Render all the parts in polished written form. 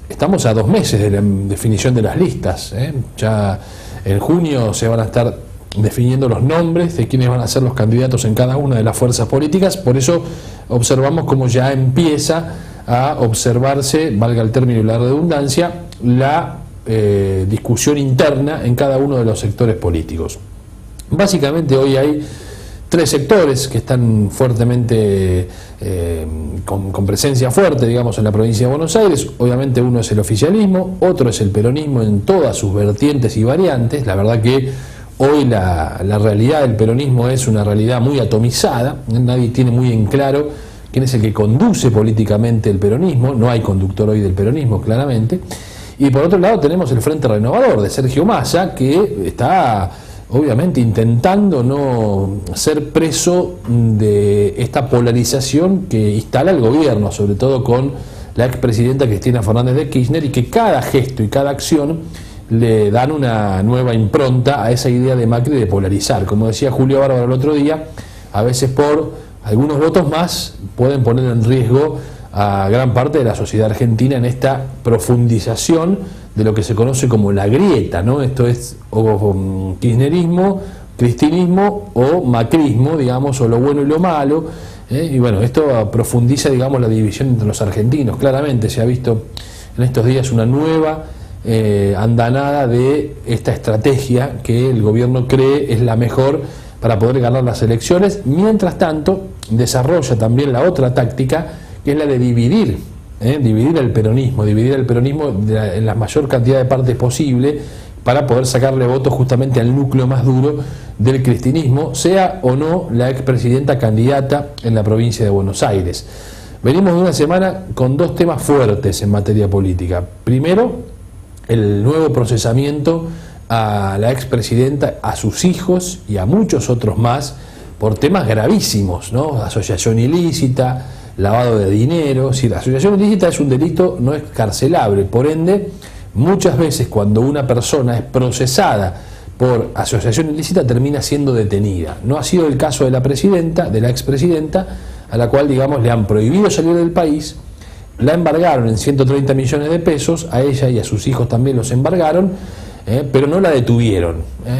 estamos a 2 meses de la definición de las listas, ya en junio se van a estar definiendo los nombres de quienes van a ser los candidatos en cada una de las fuerzas políticas. Por eso observamos cómo ya empieza a observarse, valga el término y la redundancia, la discusión interna en cada uno de los sectores políticos. Básicamente hoy hay 3 sectores que están fuertemente con presencia fuerte, digamos, en la provincia de Buenos Aires. Obviamente uno es el oficialismo, otro es el peronismo en todas sus vertientes y variantes. La verdad que hoy la realidad del peronismo es una realidad muy atomizada, nadie tiene muy en claro quién es el que conduce políticamente el peronismo, no hay conductor hoy del peronismo claramente. Y por otro lado tenemos el Frente Renovador de Sergio Massa, que está obviamente intentando no ser preso de esta polarización que instala el gobierno, sobre todo con la expresidenta Cristina Fernández de Kirchner, y que cada gesto y cada acción le dan una nueva impronta a esa idea de Macri de polarizar. Como decía Julio Bárbaro el otro día, a veces por algunos votos más pueden poner en riesgo a gran parte de la sociedad argentina en esta profundización de lo que se conoce como la grieta, ¿no? Esto es o kirchnerismo, cristinismo o macrismo, digamos, o lo bueno y lo malo, y bueno, esto profundiza, digamos, la división entre los argentinos. Claramente se ha visto en estos días una nueva andanada de esta estrategia que el gobierno cree es la mejor para poder ganar las elecciones. Mientras tanto, desarrolla también la otra táctica, que es la de dividir el peronismo en la mayor cantidad de partes posible para poder sacarle votos justamente al núcleo más duro del cristinismo, sea o no la expresidenta candidata en la provincia de Buenos Aires. Venimos de una semana con 2 temas fuertes en materia política. Primero, el nuevo procesamiento a la expresidenta, a sus hijos y a muchos otros más por temas gravísimos, ¿no? Asociación ilícita, lavado de dinero. Si la asociación ilícita es un delito, no es carcelable, por ende muchas veces cuando una persona es procesada por asociación ilícita termina siendo detenida. No ha sido el caso de la presidenta, de la expresidenta, a la cual, digamos, le han prohibido salir del país, la embargaron en 130 millones de pesos, a ella y a sus hijos también los embargaron, pero no la detuvieron.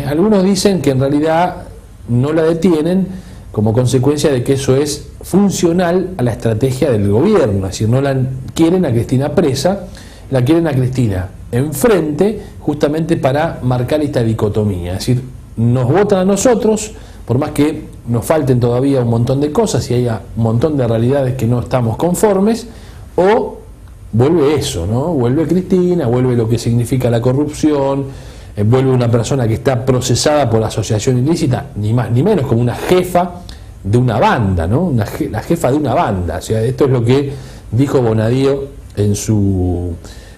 Algunos dicen que en realidad no la detienen como consecuencia de que eso es funcional a la estrategia del gobierno, es decir, no la quieren a Cristina presa, la quieren a Cristina enfrente justamente para marcar esta dicotomía, es decir, nos votan a nosotros, por más que nos falten todavía un montón de cosas y haya un montón de realidades que no estamos conformes, o vuelve eso, ¿no? Vuelve Cristina, vuelve lo que significa la corrupción, vuelve una persona que está procesada por asociación ilícita, ni más ni menos, como una jefa de una banda, ¿no? La jefa de una banda. O sea, esto es lo que dijo Bonadío en su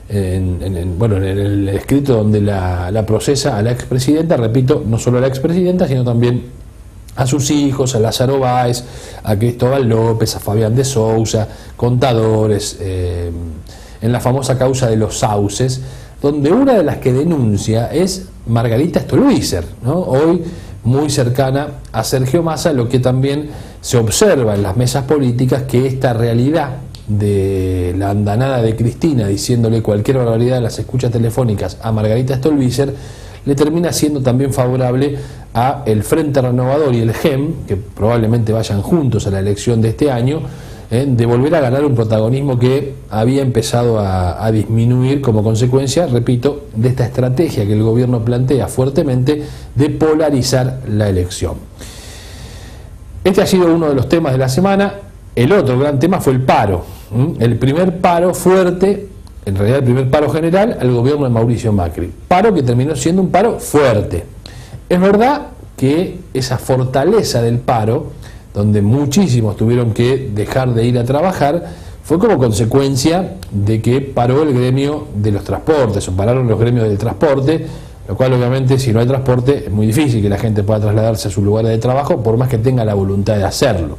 en el escrito donde la procesa a la expresidenta, repito, no solo a la expresidenta, sino también a sus hijos, a Lázaro Báez, a Cristóbal López, a Fabián de Sousa, contadores, en la famosa causa de los sauces, donde una de las que denuncia es Margarita Stolbizer, ¿no? Hoy muy cercana a Sergio Massa, lo que también se observa en las mesas políticas, que esta realidad de la andanada de Cristina diciéndole cualquier barbaridad en las escuchas telefónicas a Margarita Stolbizer le termina siendo también favorable a el Frente Renovador y el GEM, que probablemente vayan juntos a la elección de este año, de volver a ganar un protagonismo que había empezado a disminuir como consecuencia, repito, de esta estrategia que el gobierno plantea fuertemente de polarizar la elección. Este ha sido uno de los temas de la semana. El otro gran tema fue el paro. El primer paro fuerte, en realidad el primer paro general al gobierno de Mauricio Macri. Paro que terminó siendo un paro fuerte. Es verdad que esa fortaleza del paro, donde muchísimos tuvieron que dejar de ir a trabajar, fue como consecuencia de que paró el gremio de los transportes, o pararon los gremios del transporte, lo cual obviamente si no hay transporte es muy difícil que la gente pueda trasladarse a su lugar de trabajo, por más que tenga la voluntad de hacerlo.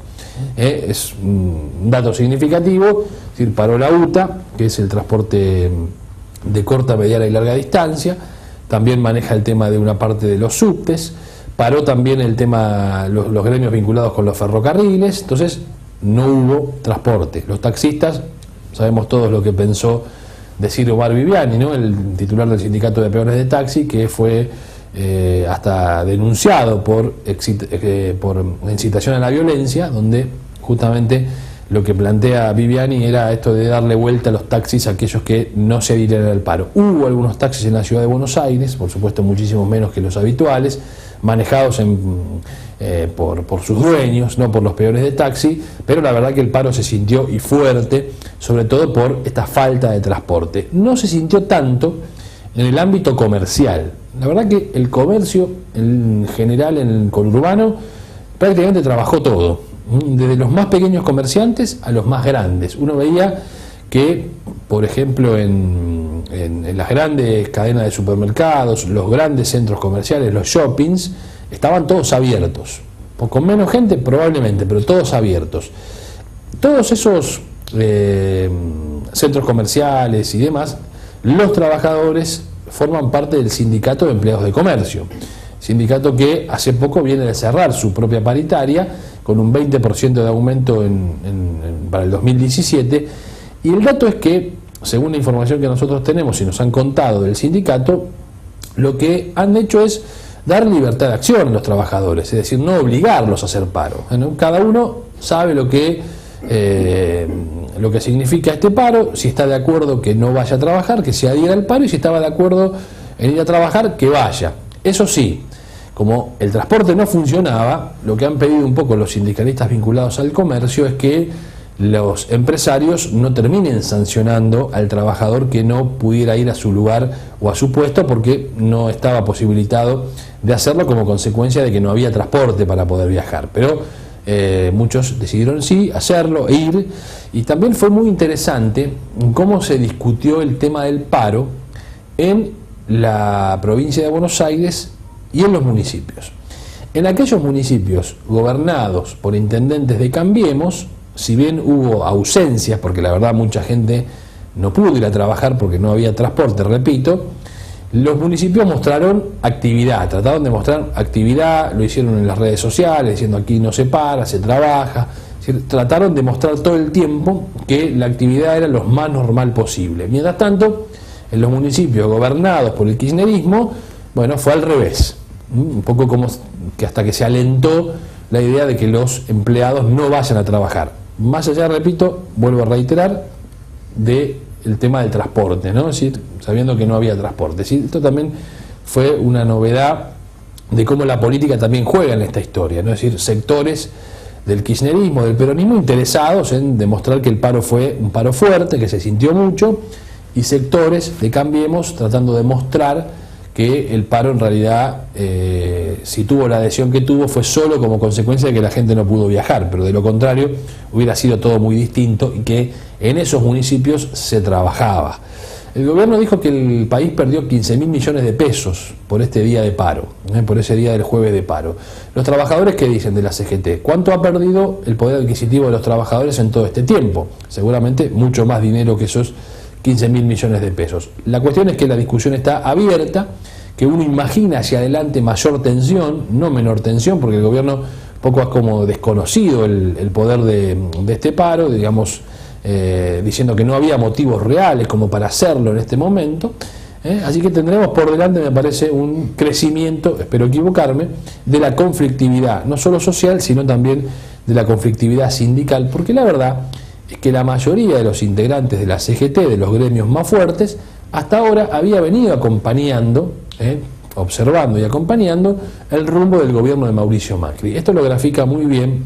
Es un dato significativo, es decir, paró la UTA, que es el transporte de corta, mediana y larga distancia, también maneja el tema de una parte de los subtes, paró también el tema, los gremios vinculados con los ferrocarriles, entonces no hubo transporte. Los taxistas, sabemos todos lo que pensó decir Omar Viviani, ¿no?, el titular del sindicato de peones de taxi, que fue hasta denunciado por incitación a la violencia, donde justamente lo que plantea Viviani era esto de darle vuelta a los taxis a aquellos que no se adhirieran al paro. Hubo algunos taxis en la ciudad de Buenos Aires, por supuesto muchísimos menos que los habituales, manejados por sus dueños, no por los peones de taxi, pero la verdad que el paro se sintió y fuerte, sobre todo por esta falta de transporte. No se sintió tanto en el ámbito comercial. La verdad que el comercio en general en el conurbano prácticamente trabajó todo, desde los más pequeños comerciantes a los más grandes. Uno veía que, por ejemplo, en las grandes cadenas de supermercados, los grandes centros comerciales, los shoppings, estaban todos abiertos, con menos gente probablemente, pero todos abiertos. Todos esos centros comerciales y demás, los trabajadores forman parte del sindicato de empleados de comercio, sindicato que hace poco viene de cerrar su propia paritaria con un 20% de aumento para el 2017, y el dato es que, según la información que nosotros tenemos y nos han contado del sindicato, lo que han hecho es dar libertad de acción a los trabajadores, es decir, no obligarlos a hacer paro. Cada uno sabe lo que significa este paro, si está de acuerdo que no vaya a trabajar, que se adhiera al paro, y si estaba de acuerdo en ir a trabajar, que vaya. Eso sí, como el transporte no funcionaba, lo que han pedido un poco los sindicalistas vinculados al comercio es que los empresarios no terminen sancionando al trabajador que no pudiera ir a su lugar o a su puesto porque no estaba posibilitado de hacerlo como consecuencia de que no había transporte para poder viajar. Pero muchos decidieron sí hacerlo, ir, y también fue muy interesante cómo se discutió el tema del paro en la provincia de Buenos Aires y en los municipios. En aquellos municipios gobernados por intendentes de Cambiemos, si bien hubo ausencias, porque la verdad mucha gente no pudo ir a trabajar porque no había transporte, repito, los municipios mostraron actividad, trataron de mostrar actividad, lo hicieron en las redes sociales, diciendo aquí no se para, se trabaja, trataron de mostrar todo el tiempo que la actividad era lo más normal posible. Mientras tanto, en los municipios gobernados por el kirchnerismo, bueno, fue al revés, un poco como que hasta que se alentó la idea de que los empleados no vayan a trabajar. Más allá, repito, vuelvo a reiterar, del tema del transporte, ¿no? Es decir, sabiendo que no había transporte. Sí, esto también fue una novedad de cómo la política también juega en esta historia, ¿no? Es decir, sectores del kirchnerismo, del peronismo, interesados en demostrar que el paro fue un paro fuerte, que se sintió mucho, y sectores de Cambiemos tratando de mostrar que el paro en realidad, si tuvo la adhesión que tuvo, fue solo como consecuencia de que la gente no pudo viajar, pero de lo contrario hubiera sido todo muy distinto y que en esos municipios se trabajaba. El gobierno dijo que el país perdió 15.000 millones de pesos por este día de paro, por ese día del jueves de paro. Los trabajadores, ¿qué dicen de la CGT? ¿Cuánto ha perdido el poder adquisitivo de los trabajadores en todo este tiempo? Seguramente mucho más dinero que esos 15.000 millones de pesos. La cuestión es que la discusión está abierta, que uno imagina hacia adelante mayor tensión, no menor tensión, porque el gobierno poco ha como desconocido el poder de este paro, digamos, diciendo que no había motivos reales como para hacerlo en este momento. Así que tendremos por delante, me parece, un crecimiento, espero equivocarme, de la conflictividad, no solo social, sino también de la conflictividad sindical, porque la verdad es que la mayoría de los integrantes de la CGT, de los gremios más fuertes, hasta ahora había venido acompañando, observando y acompañando el rumbo del gobierno de Mauricio Macri. Esto lo grafica muy bien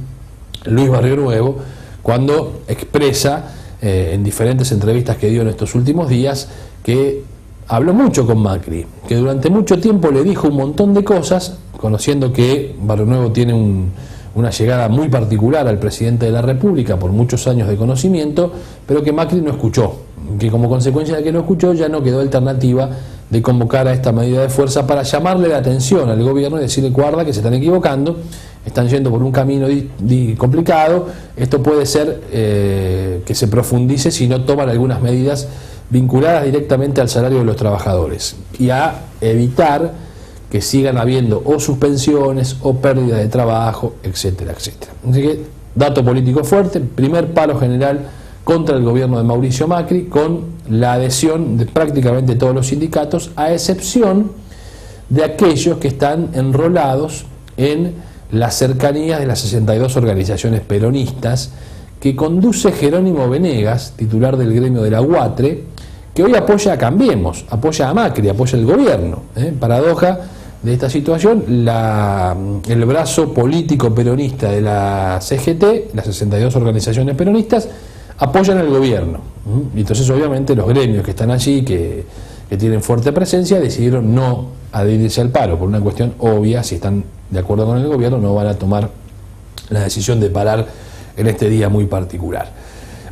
Luis Barrio Nuevo cuando expresa en diferentes entrevistas que dio en estos últimos días que habló mucho con Macri, que durante mucho tiempo le dijo un montón de cosas, conociendo que Barrio Nuevo tiene una llegada muy particular al presidente de la República por muchos años de conocimiento, pero que Macri no escuchó, que como consecuencia de que no escuchó ya no quedó alternativa de convocar a esta medida de fuerza para llamarle la atención al gobierno y decirle: guarda que se están equivocando, están yendo por un camino complicado, esto puede ser que se profundice si no toman algunas medidas vinculadas directamente al salario de los trabajadores y a evitar que sigan habiendo o suspensiones o pérdidas de trabajo, etcétera, etcétera. Así que, dato político fuerte, primer paro general contra el gobierno de Mauricio Macri, con la adhesión de prácticamente todos los sindicatos, a excepción de aquellos que están enrolados en las cercanías de las 62 organizaciones peronistas que conduce Jerónimo Venegas, titular del gremio de la UATRE, que hoy apoya a Cambiemos, apoya a Macri, apoya el gobierno. Paradoja de esta situación, el brazo político peronista de la CGT, las 62 organizaciones peronistas, apoyan al gobierno. Y entonces obviamente los gremios que están allí, que tienen fuerte presencia, decidieron no adherirse al paro, por una cuestión obvia: si están de acuerdo con el gobierno no van a tomar la decisión de parar en este día muy particular.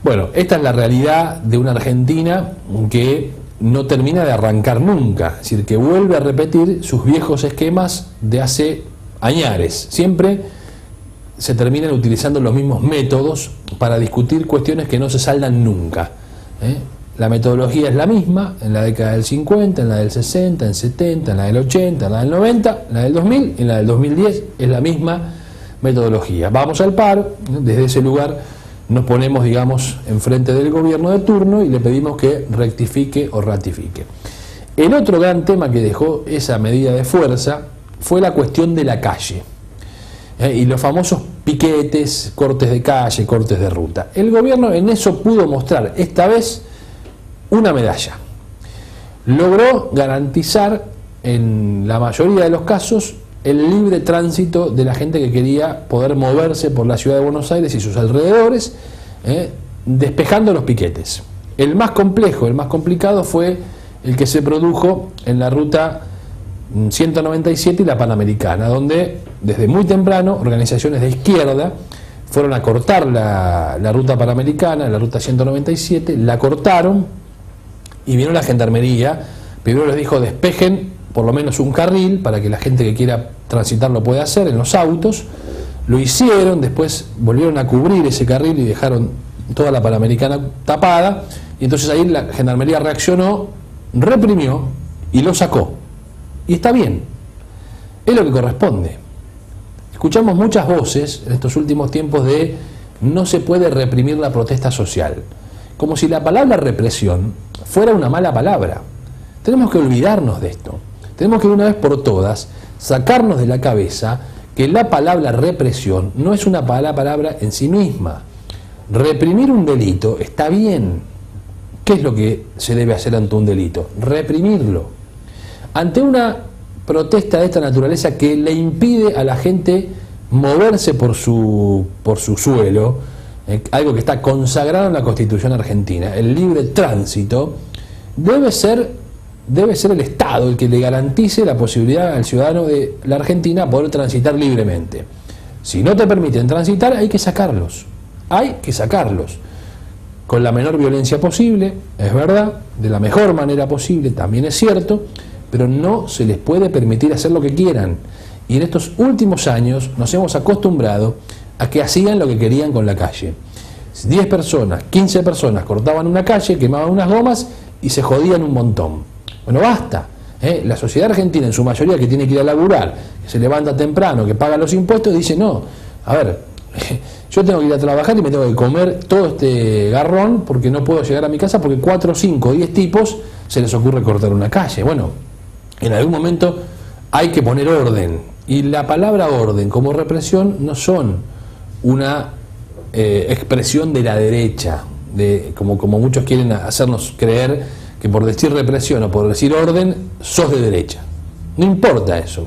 Bueno, esta es la realidad de una Argentina que no termina de arrancar nunca, es decir, que vuelve a repetir sus viejos esquemas de hace añares. Siempre se terminan utilizando los mismos métodos para discutir cuestiones que no se saldan nunca. La metodología es la misma en la década del 50, en la del 60, en 70, en la del 80, en la del 90, en la del 2000, en la del 2010, es la misma metodología. Vamos al paro, desde ese lugar nos ponemos, digamos, enfrente del gobierno de turno y le pedimos que rectifique o ratifique. El otro gran tema que dejó esa medida de fuerza fue la cuestión de la calle, y los famosos piquetes, cortes de calle, cortes de ruta. El gobierno en eso pudo mostrar esta vez una medalla. Logró garantizar en la mayoría de los casos el libre tránsito de la gente que quería poder moverse por la ciudad de Buenos Aires y sus alrededores, despejando los piquetes. El más complejo, el más complicado fue el que se produjo en la ruta 197 y la Panamericana, donde desde muy temprano organizaciones de izquierda fueron a cortar la ruta Panamericana, la ruta 197, la cortaron y vino la gendarmería. Primero les dijo: despejen por lo menos un carril para que la gente que quiera transitar lo pueda hacer en los autos. Lo hicieron, después volvieron a cubrir ese carril y dejaron toda la Panamericana tapada, y entonces ahí la gendarmería reaccionó, reprimió y lo sacó. Y está bien, es lo que corresponde. Escuchamos muchas voces en estos últimos tiempos de no se puede reprimir la protesta social, como si la palabra represión fuera una mala palabra. Tenemos que olvidarnos de esto. Tenemos que de una vez por todas sacarnos de la cabeza que la palabra represión no es una mala palabra en sí misma. Reprimir un delito está bien. ¿Qué es lo que se debe hacer ante un delito? Reprimirlo. Ante una protesta de esta naturaleza que le impide a la gente moverse por su suelo, algo que está consagrado en la Constitución argentina, el libre tránsito, debe ser el Estado el que le garantice la posibilidad al ciudadano de la Argentina poder transitar libremente. Si no te permiten transitar, hay que sacarlos. Hay que sacarlos. Con la menor violencia posible, es verdad, de la mejor manera posible, también es cierto, pero no se les puede permitir hacer lo que quieran. Y en estos últimos años nos hemos acostumbrado a que hacían lo que querían con la calle. 10 personas, 15 personas cortaban una calle, quemaban unas gomas y se jodían un montón. Bueno, basta. La sociedad argentina, en su mayoría, que tiene que ir a laburar, que se levanta temprano, que paga los impuestos, dice: no, a ver, yo tengo que ir a trabajar y me tengo que comer todo este garrón porque no puedo llegar a mi casa porque 4, 5, 10 tipos se les ocurre cortar una calle. Bueno, en algún momento hay que poner orden, y la palabra orden como represión no son una expresión de la derecha, como muchos quieren hacernos creer, que por decir represión o por decir orden sos de derecha. No importa eso.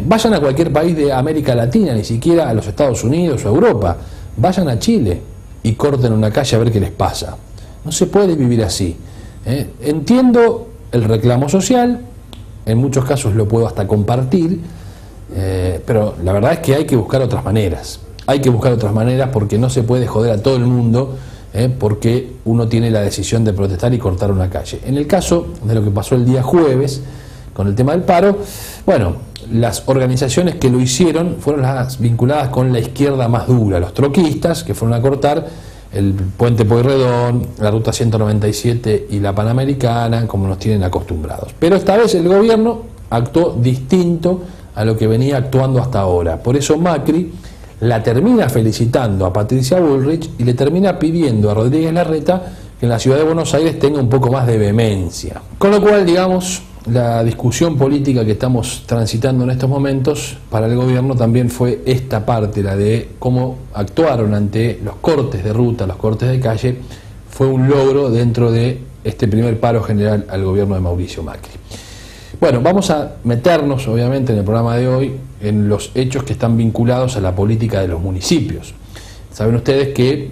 Vayan a cualquier país de América Latina, ni siquiera a los Estados Unidos o a Europa. Vayan a Chile y corten una calle a ver qué les pasa. No se puede vivir así. Entiendo el reclamo social, en muchos casos lo puedo hasta compartir, pero la verdad es que hay que buscar otras maneras. Hay que buscar otras maneras porque no se puede joder a todo el mundo porque uno tiene la decisión de protestar y cortar una calle. En el caso de lo que pasó el día jueves con el tema del paro, bueno, las organizaciones que lo hicieron fueron las vinculadas con la izquierda más dura, los troquistas, que fueron a cortar el puente Pueyrredón, la ruta 197 y la Panamericana, como nos tienen acostumbrados. Pero esta vez el gobierno actuó distinto a lo que venía actuando hasta ahora. Por eso Macri la termina felicitando a Patricia Bullrich y le termina pidiendo a Rodríguez Larreta que en la ciudad de Buenos Aires tenga un poco más de vehemencia. Con lo cual, digamos, la discusión política que estamos transitando en estos momentos para el gobierno también fue esta parte, la de cómo actuaron ante los cortes de ruta, los cortes de calle, fue un logro dentro de este primer paro general al gobierno de Mauricio Macri. Bueno, vamos a meternos obviamente en el programa de hoy en los hechos que están vinculados a la política de los municipios. Saben ustedes que